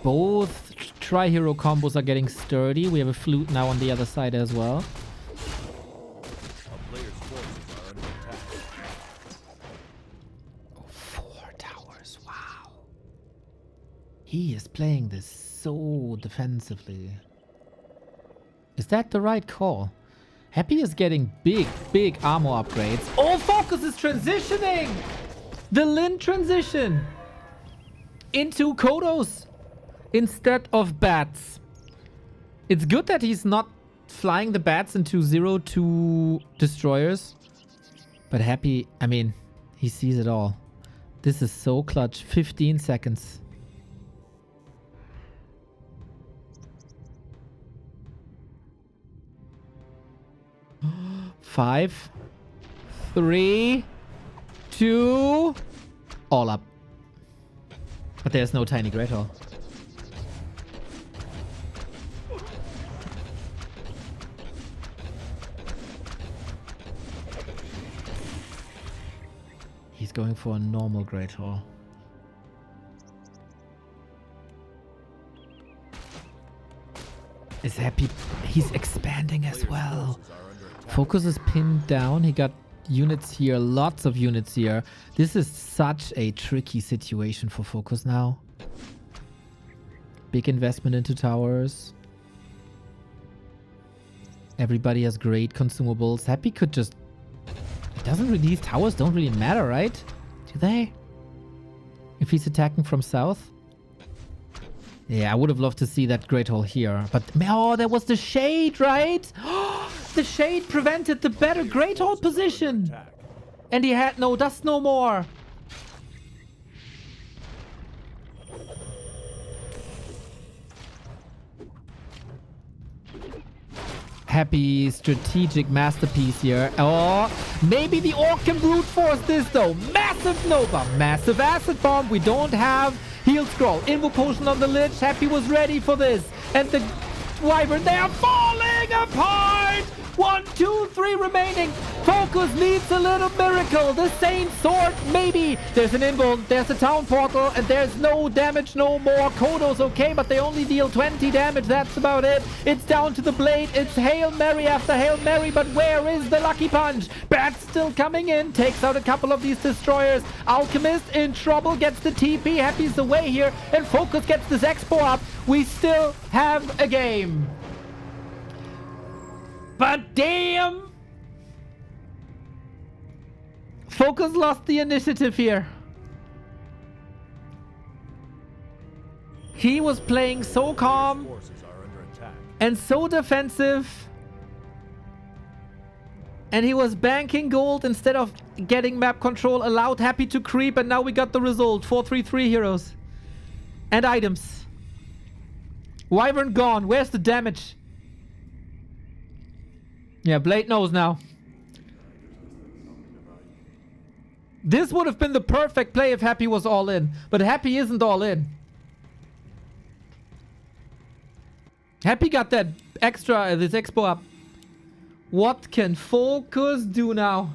S1: Both Tri-Hero combos are getting sturdy. We have a flute now on the other side as well.
S3: A player's forces are under attack.
S1: Oh, 4 towers. Wow. He is playing this so defensively. Is that the right call? Happy is getting big armor upgrades. Oh, Focus is transitioning! The Lin transition into Kodos instead of bats. It's good that he's not flying the bats into 0-2 destroyers. But Happy, I mean, he sees it all. This is so clutch. 15 seconds. Five, 3, 2, all up. But there's no tiny Great Hall. He's going for a normal Great Hall. Is Happy... He's expanding as well. Focus is pinned down. He got units here. Lots of units here. This is such a tricky situation for Focus now. Big investment into towers. Everybody has great consumables. Happy could just... It doesn't really... These towers don't really matter, right? Do they? If he's attacking from south? Yeah, I would have loved to see that Great Hall here. But... Oh, there was the shade, right? The shade prevented the better Great Hall position. And he had no dust no more. Happy strategic masterpiece here. Oh, maybe the Orc can brute force this though. Massive Nova, massive Acid Bomb. We don't have Heal Scroll. Invo Potion on the Lich. Happy was ready for this. And the Wyvern, they are falling apart. 1, 2, 3 remaining. Focus needs a little miracle. The Saint Sword, maybe. There's an Invo, there's a Town Portal, and there's no damage no more. Kodo's okay, but they only deal 20 damage. That's about it. It's down to the Blade. It's Hail Mary after Hail Mary, but where is the Lucky Punch? Bat's still coming in. Takes out a couple of these Destroyers. Alchemist in trouble. Gets the TP. Happy's away here. And Focus gets this Expo up. We still have a game. But damn! Focus lost the initiative here. He was playing so calm and so defensive. And he was banking gold instead of getting map control, allowed Happy to creep, and now we got the result. 4-3-3 heroes. And items. Wyvern gone. Where's the damage? Yeah, Blade knows now. This would have been the perfect play if Happy was all in. But Happy isn't all in. Happy got that extra, this expo up. What can Focus do now?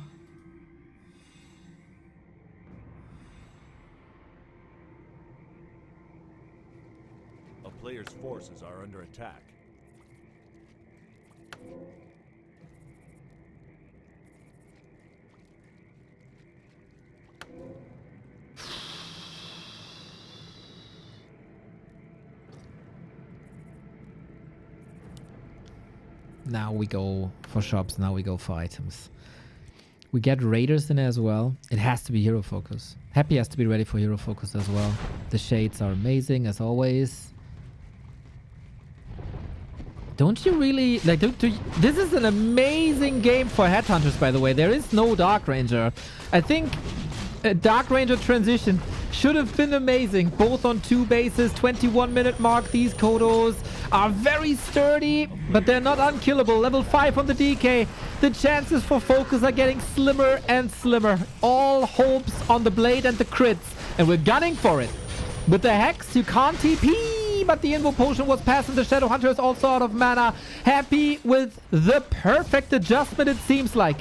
S3: A player's forces are under attack.
S1: Now we go for shops. Now we go for items. We get raiders in as well. It has to be hero focus. Happy has to be ready for hero focus as well. The shades are amazing as always. Don't you really like? This is an amazing game for headhunters, by the way. There is no Dark Ranger. I think a Dark Ranger transition should have been amazing. Both on 2 bases, 21-minute mark. These Kodos are very sturdy, but they're not unkillable. Level 5 on the DK. The chances for focus are getting slimmer and slimmer. All hopes on the Blade and the crits. And we're gunning for it. With the Hex, you can't TP, but the Invo Potion was passing. The Shadow Hunter is also out of mana. Happy with the perfect adjustment, it seems like.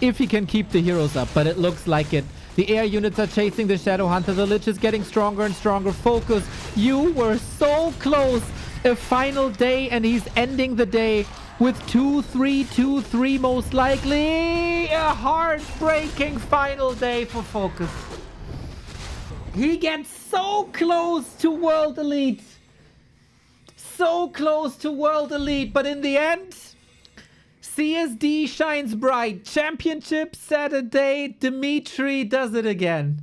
S1: If he can keep the heroes up, but it looks like it. The air units are chasing the Shadow Hunter. The Lich is getting stronger and stronger. Focus, you were so close. A final day, and he's ending the day with 2-3, 2-3 most likely. A heartbreaking final day for Focus. He gets so close to World Elite. So close to World Elite, but in the end, CSD shines bright. Championship Saturday, Dimitri does it again.